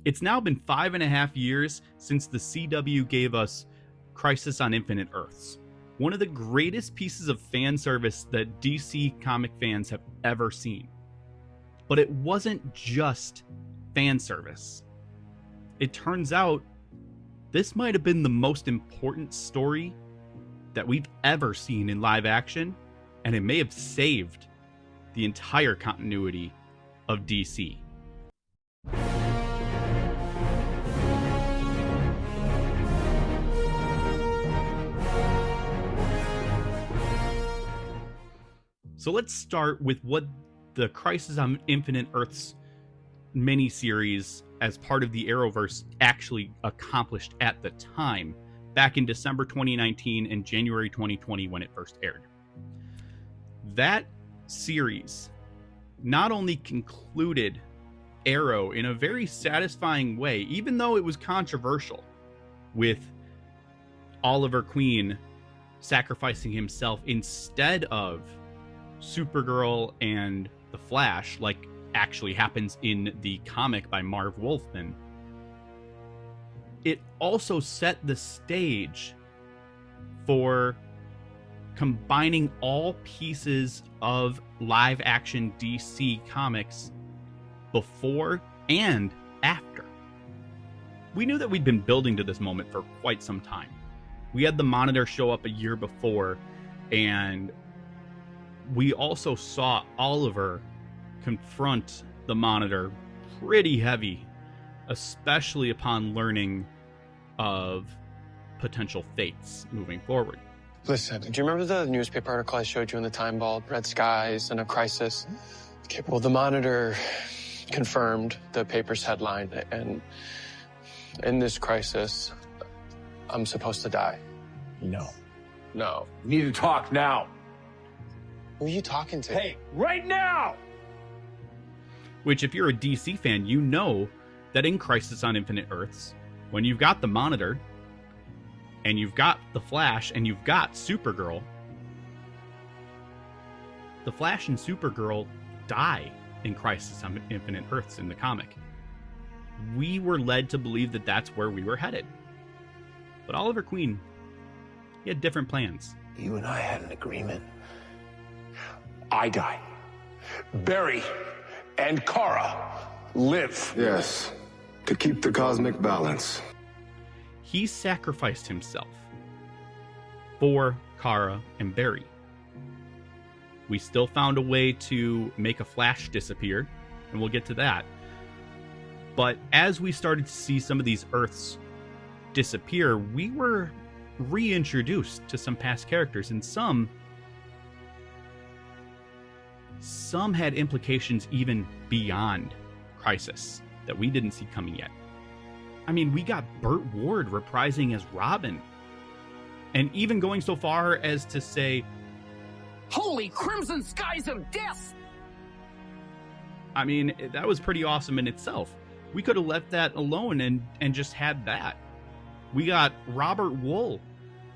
It's now been 5.5 years since the CW gave us Crisis on Infinite Earths, one of the greatest pieces of fan service that DC comic fans have ever seen. But it wasn't just fan service. It turns out this might have been the most important story that we've ever seen in live action, and it may have saved the entire continuity of DC. So let's start with what the Crisis on Infinite Earths miniseries as part of the Arrowverse actually accomplished at the time, back in December 2019 and January 2020 when it first aired. That series not only concluded Arrow in a very satisfying way, even though it was controversial, with Oliver Queen sacrificing himself instead of Supergirl and the Flash, like actually happens in the comic by Marv Wolfman. It also set the stage for combining all pieces of live action DC comics before and after. We knew that we'd been building to this moment for quite some time. We had the Monitor show up a year before, and we also saw Oliver confront the Monitor pretty heavy, especially upon learning of potential fates moving forward. Listen, do you remember the newspaper article I showed you in the Time Vault? Red skies and a crisis? Okay, well, the Monitor confirmed the paper's headline, and in this crisis, I'm supposed to die. No. No. We need to talk now. Who are you talking to? Hey, right now! Which, if you're a DC fan, you know that in Crisis on Infinite Earths, when you've got the Monitor, and you've got the Flash, and you've got Supergirl, the Flash and Supergirl die in Crisis on Infinite Earths in the comic. We were led to believe that that's where we were headed. But Oliver Queen, he had different plans. You and I had an agreement. I die. Barry and Kara live. Yes, to keep the cosmic balance. He sacrificed himself for Kara and Barry. We still found a way to make a Flash disappear, and we'll get to that. But as we started to see some of these Earths disappear, we were reintroduced to some past characters, and some had implications even beyond Crisis that we didn't see coming yet. I mean, we got Burt Ward reprising as Robin, and even going so far as to say, "Holy crimson skies of death!" I mean, that was pretty awesome in itself. We could have left that alone and just had that. We got Robert Wuhl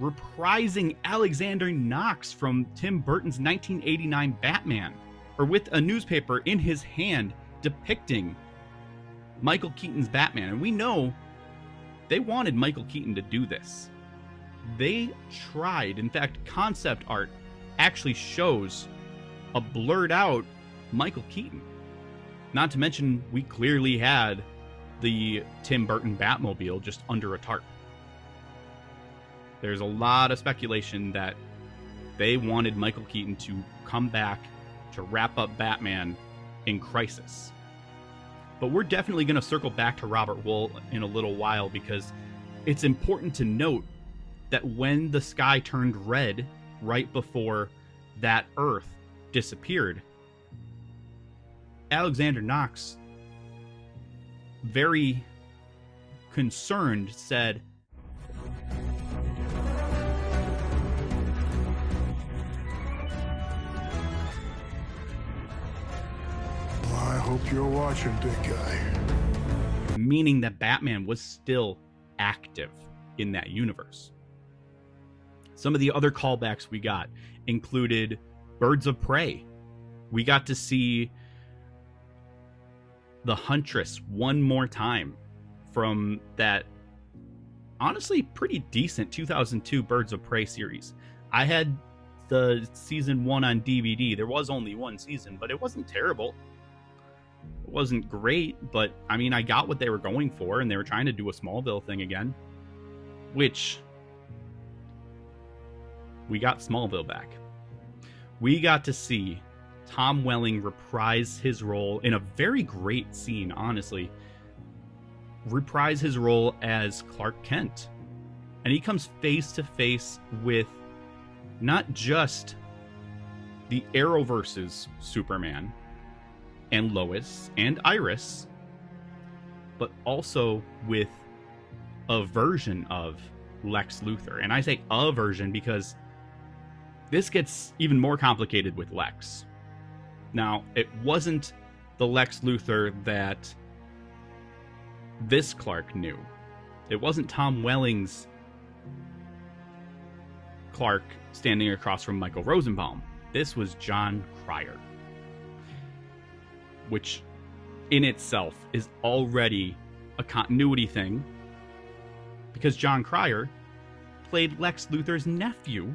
reprising Alexander Knox from Tim Burton's 1989 Batman, or with a newspaper in his hand depicting Michael Keaton's Batman. And we know they wanted Michael Keaton to do this. They tried. In fact, concept art actually shows a blurred out Michael Keaton. Not to mention, we clearly had the Tim Burton Batmobile just under a tarp. There's a lot of speculation that they wanted Michael Keaton to come back to wrap up Batman in Crisis. But we're definitely going to circle back to Robert Wuhl in a little while, because it's important to note that when the sky turned red right before that Earth disappeared, Alexander Knox, very concerned, said, I hope you're watching, big guy. meaning that Batman was still active in that universe. Some of the other callbacks we got included Birds of Prey. We got to see the Huntress one more time from that honestly pretty decent 2002 Birds of Prey series. I had the season 1 on DVD. There was only one season, but it wasn't terrible. It wasn't great, but I mean, I got what they were going for, and they were trying to do a Smallville thing again, which we got Smallville back. We got to see Tom Welling reprise his role in a very great scene, honestly. Reprise his role as Clark Kent. And he comes face to face with not just the Arrowverse's Superman and Lois and Iris, but also with a version of Lex Luthor. And I say a version because this gets even more complicated with Lex. Now, it wasn't the Lex Luthor that this Clark knew. It wasn't Tom Welling's Clark standing across from Michael Rosenbaum. This was John Cryer, which in itself is already a continuity thing, because John Cryer played Lex Luthor's nephew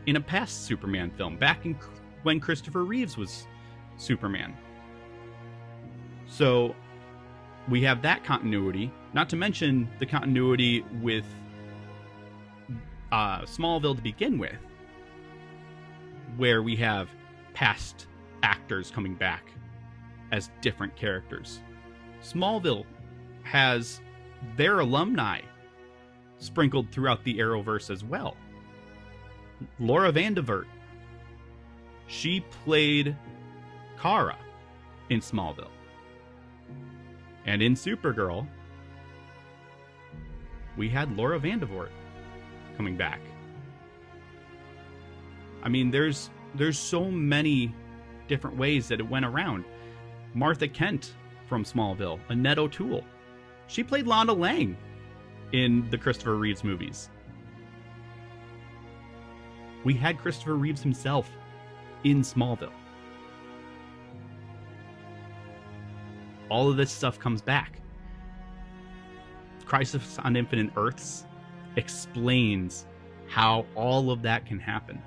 in a past Superman film back in when Christopher Reeves was Superman. So we have that continuity, not to mention the continuity with Smallville to begin with, where we have past actors coming back as different characters. Smallville has their alumni sprinkled throughout the Arrowverse as well. Laura Vandervoort, she played Kara in Smallville. And in Supergirl, we had Laura Vandervoort coming back. I mean, there's so many different ways that it went around. Martha Kent from Smallville, Annette O'Toole, she played Lana Lang in the Christopher Reeves movies. We had Christopher Reeves himself in Smallville. All of this stuff comes back. Crisis on Infinite Earths explains how all of that can happen.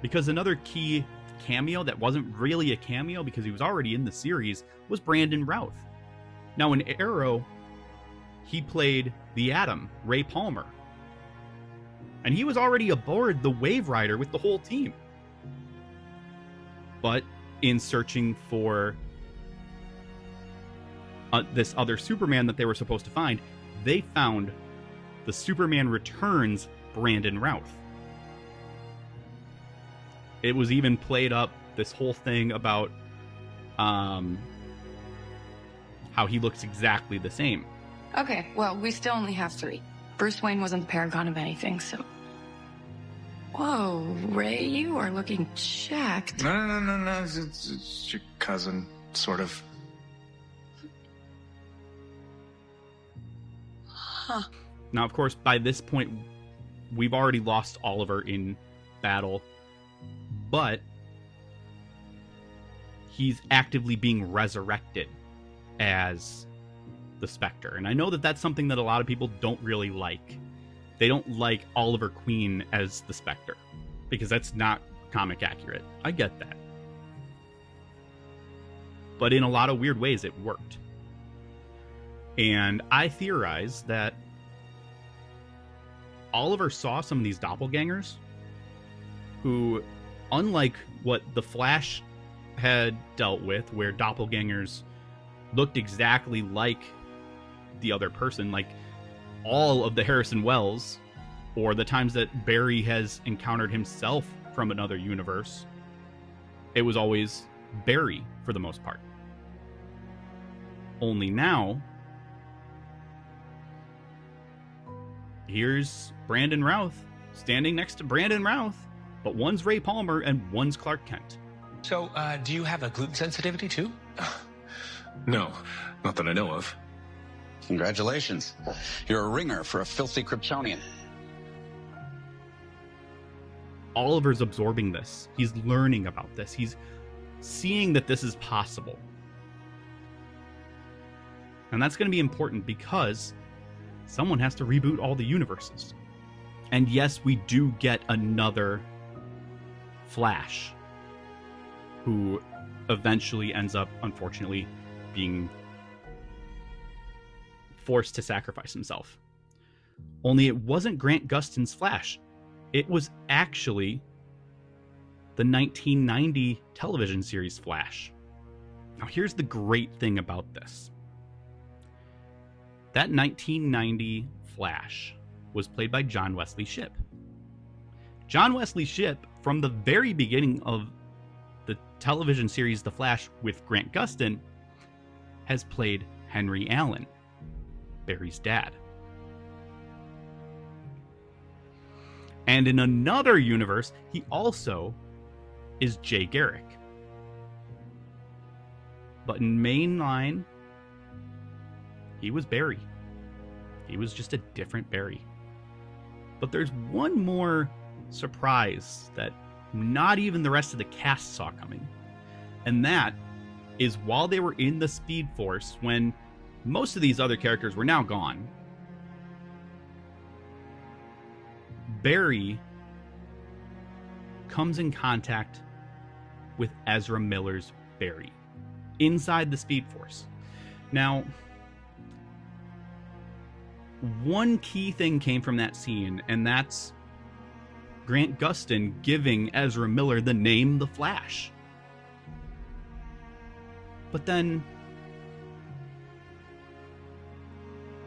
Because another key cameo that wasn't really a cameo because he was already in the series was Brandon Routh. Now in Arrow, he played the Atom, Ray Palmer. And he was already aboard the Wave Rider with the whole team. But in searching for this other Superman that they were supposed to find, they found the Superman Returns Brandon Routh. It was even played up, this whole thing about how he looks exactly the same. Okay, well, we still only have 3. Bruce Wayne wasn't the paragon of anything, so... Whoa, Ray, you are looking jacked. No. It's your cousin, sort of. Huh. Now, of course, by this point, we've already lost Oliver in battle, but he's actively being resurrected as the Spectre. And I know that that's something that a lot of people don't really like. They don't like Oliver Queen as the Spectre, because that's not comic accurate. I get that. But in a lot of weird ways, it worked. And I theorize that Oliver saw some of these doppelgangers who, unlike what the Flash had dealt with, where doppelgangers looked exactly like the other person, like all of the Harrison Wells, or the times that Barry has encountered himself from another universe, it was always Barry for the most part. Only now, here's Brandon Routh standing next to Brandon Routh, but one's Ray Palmer and one's Clark Kent. So, do you have a gluten sensitivity too? No, not that I know of. Congratulations. You're a ringer for a filthy Kryptonian. Oliver's absorbing this. He's learning about this. He's seeing that this is possible. And that's going to be important because someone has to reboot all the universes. And yes, we do get another Flash who eventually ends up, unfortunately, being forced to sacrifice himself. Only it wasn't Grant Gustin's Flash. It was actually the 1990 television series Flash. Now, here's the great thing about this. That 1990 Flash was played by John Wesley Shipp. John Wesley Shipp, from the very beginning of the television series The Flash with Grant Gustin, has played Henry Allen, Barry's dad. And in another universe, he also is Jay Garrick. But in mainline, he was Barry. He was just a different Barry. But there's one more surprise that not even the rest of the cast saw coming. And that is while they were in the Speed Force, when most of these other characters were now gone, Barry comes in contact with Ezra Miller's Barry inside the Speed Force. Now, one key thing came from that scene, and that's Grant Gustin giving Ezra Miller the name The Flash. But then,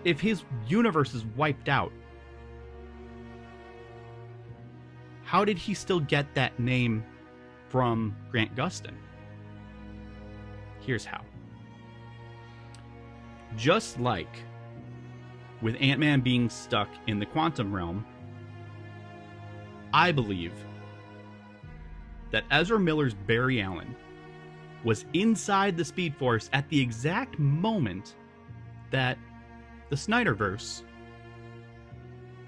if his universe is wiped out, how did he still get that name from Grant Gustin? Here's how. Just like with Ant-Man being stuck in the quantum realm, I believe that Ezra Miller's Barry Allen was inside the Speed Force at the exact moment that the SnyderVerse,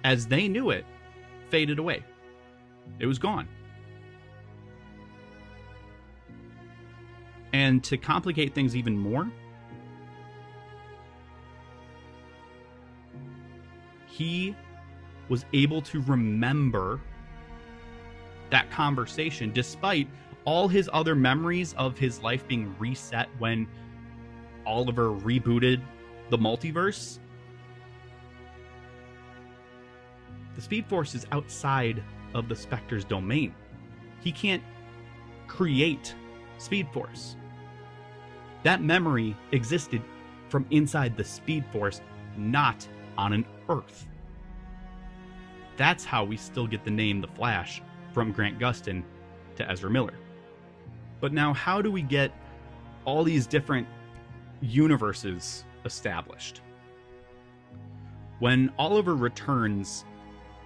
as they knew it, faded away. It was gone. And to complicate things even more, he was able to remember that conversation despite all his other memories of his life being reset when Oliver rebooted the multiverse. The Speed Force is outside of the Spectre's domain. He can't create Speed Force. That memory existed from inside the Speed Force, not on an Earth. That's how we still get the name The Flash from Grant Gustin to Ezra Miller. But now, how do we get all these different universes established? When Oliver returns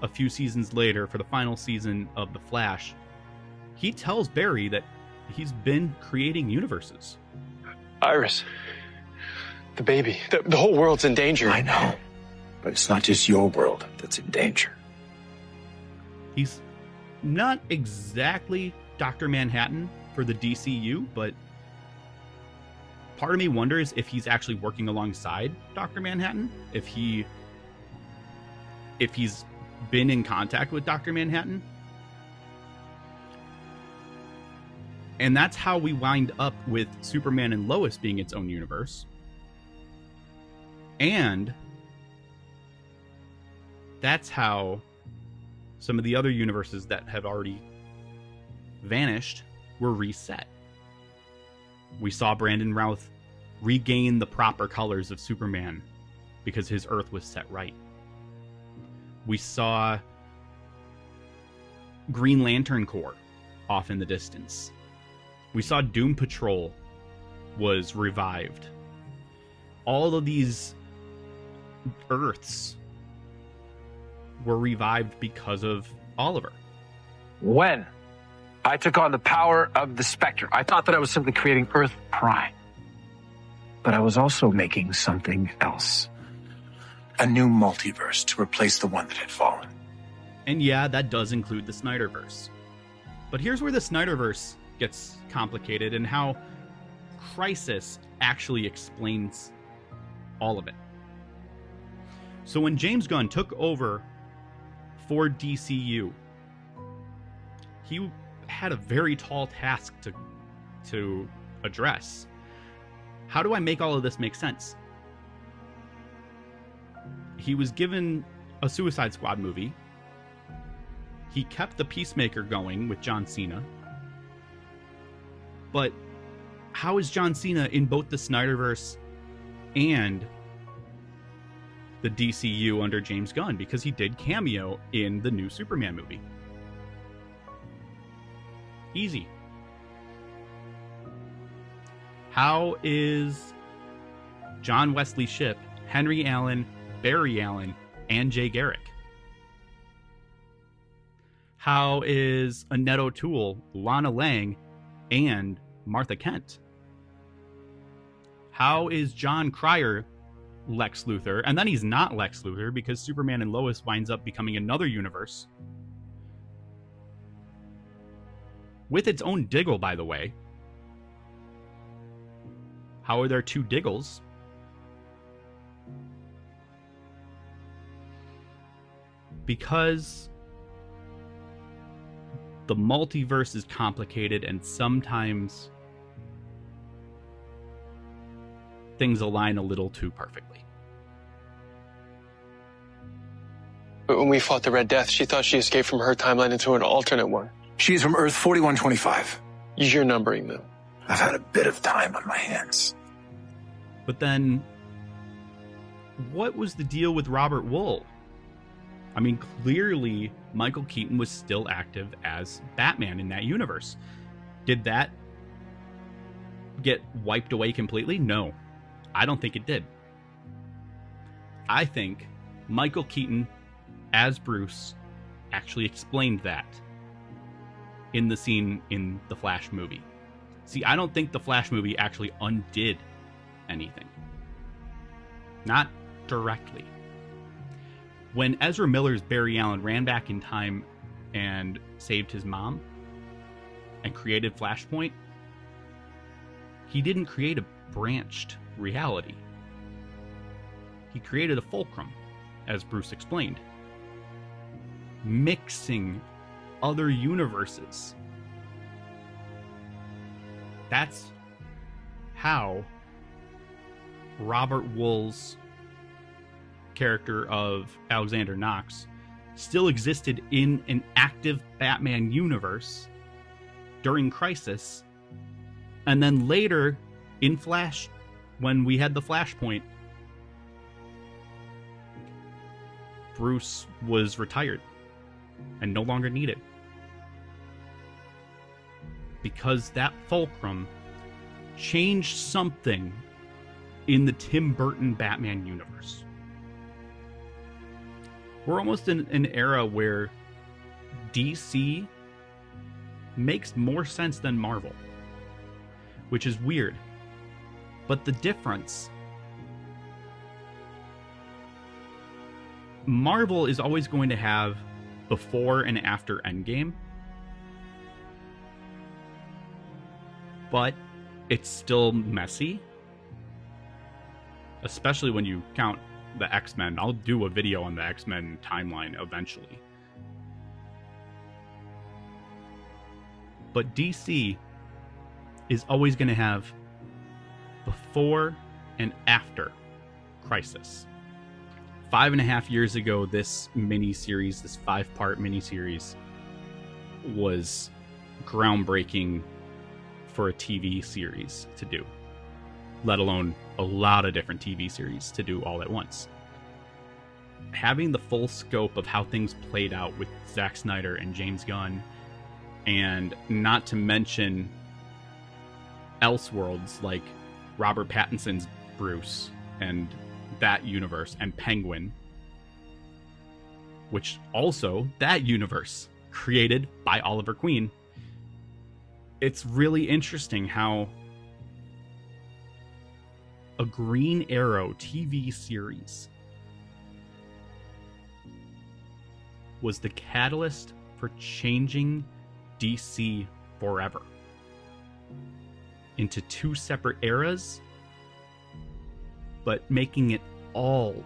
a few seasons later for the final season of The Flash, he tells Barry that he's been creating universes. Iris, the baby, the whole world's in danger. I know, but it's not just your world that's in danger. He's not exactly Dr. Manhattan for the DCU, but part of me wonders if he's actually working alongside Dr. Manhattan, if he's been in contact with Dr. Manhattan. And that's how we wind up with Superman and Lois being its own universe. And that's how some of the other universes that have already vanished were reset. We saw Brandon Routh regain the proper colors of Superman because his Earth was set right. We saw Green Lantern Corps off in the distance. We saw Doom Patrol was revived. All of these Earths were revived because of Oliver. When I took on the power of the Spectre, I thought that I was simply creating Earth Prime. But I was also making something else. A new multiverse to replace the one that had fallen. And yeah, that does include the SnyderVerse. But here's where the SnyderVerse gets complicated and how Crisis actually explains all of it. So when James Gunn took over for DCU, he had a very tall task to address. How do I make all of this make sense? He was given a Suicide Squad movie. He kept the Peacemaker going with John Cena. But how is John Cena in both the SnyderVerse and the DCU under James Gunn? Because he did cameo in the new Superman movie. Easy. How is John Wesley Shipp, Henry Allen, Barry Allen, and Jay Garrick? How is Annette O'Toole, Lana Lang, and Martha Kent? How is John Cryer Lex Luthor? And then he's not Lex Luthor because Superman and Lois winds up becoming another universe. With its own Diggle, by the way. How are there two Diggles? Because the multiverse is complicated and sometimes things align a little too perfectly. But when we fought the Red Death, she thought she escaped from her timeline into an alternate one. She's from Earth 4125. You're numbering them. I've had a bit of time on my hands. But then, what was the deal with Robert Wuhl? I mean, clearly Michael Keaton was still active as Batman in that universe. Did that get wiped away completely? No, I don't think it did. I think Michael Keaton as Bruce actually explained that in the scene in the Flash movie. See, I don't think the Flash movie actually undid anything. Not directly. When Ezra Miller's Barry Allen ran back in time and saved his mom and created Flashpoint, he didn't create a branched reality. He created a fulcrum, as Bruce explained, mixing other universes. That's how Robert Wuhl's character of Alexander Knox still existed in an active Batman universe during Crisis, and then later in Flash, when we had the Flashpoint, Bruce was retired and no longer needed because that fulcrum changed something in the Tim Burton Batman universe. We're almost in an era where DC makes more sense than Marvel, which is weird. But the difference, Marvel is always going to have before and after Endgame, but it's still messy, especially when you count the X-Men. I'll do a video on the X-Men timeline eventually. But DC is always going to have before and after Crisis. 5.5 years ago, this miniseries, this 5-part miniseries, was groundbreaking for a TV series to do, let alone a lot of different TV series to do all at once. Having the full scope of how things played out with Zack Snyder and James Gunn, and not to mention Elseworlds like Robert Pattinson's Bruce and that universe, and Penguin, which also that universe created by Oliver Queen. It's really interesting how a Green Arrow TV series was the catalyst for changing DC forever into two separate eras but making it all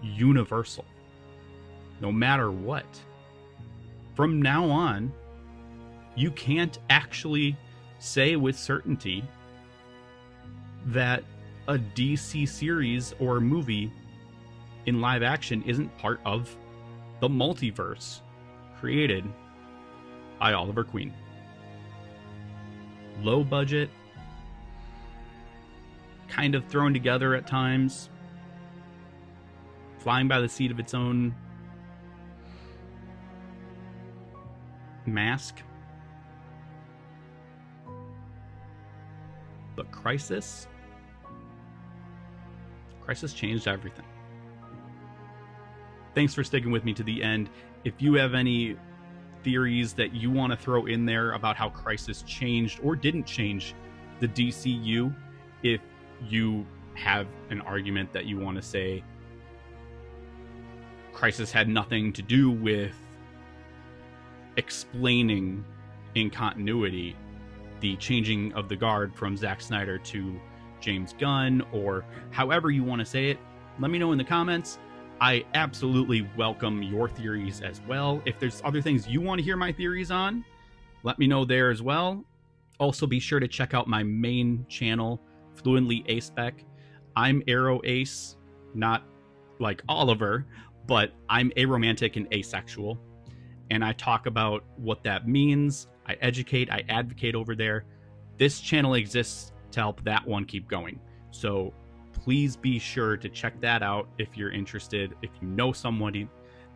universal, no matter what. From now on, you can't actually say with certainty that a DC series or movie in live action isn't part of the multiverse created by Oliver Queen. Low budget, kind of thrown together at times, flying by the seat of its own mask. But Crisis changed everything. Thanks for sticking with me to the end. If you have any theories that you want to throw in there about how Crisis changed or didn't change the DCU, if you have an argument that you want to say Crisis had nothing to do with explaining in continuity the changing of the guard from Zack Snyder to James Gunn, or however you want to say it, let me know in the comments. I absolutely welcome your theories as well. If there's other things you want to hear my theories on, let me know there as well. Also, be sure to check out my main channel, Fluently Aspec. I'm Arrow Ace, not like Oliver, but I'm aromantic and asexual. And I talk about what that means. I educate, I advocate over there. This channel exists to help that one keep going. So please be sure to check that out if you're interested. If you know somebody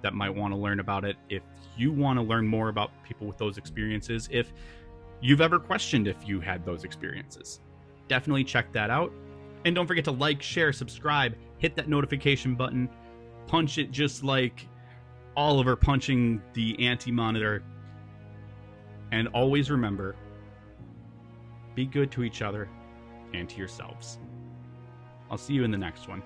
that might want to learn about it, if you want to learn more about people with those experiences, if you've ever questioned if you had those experiences, definitely check that out. And don't forget to like, share, subscribe, hit that notification button, punch it just like Oliver punching the anti-monitor. And always remember, be good to each other and to yourselves. I'll see you in the next one.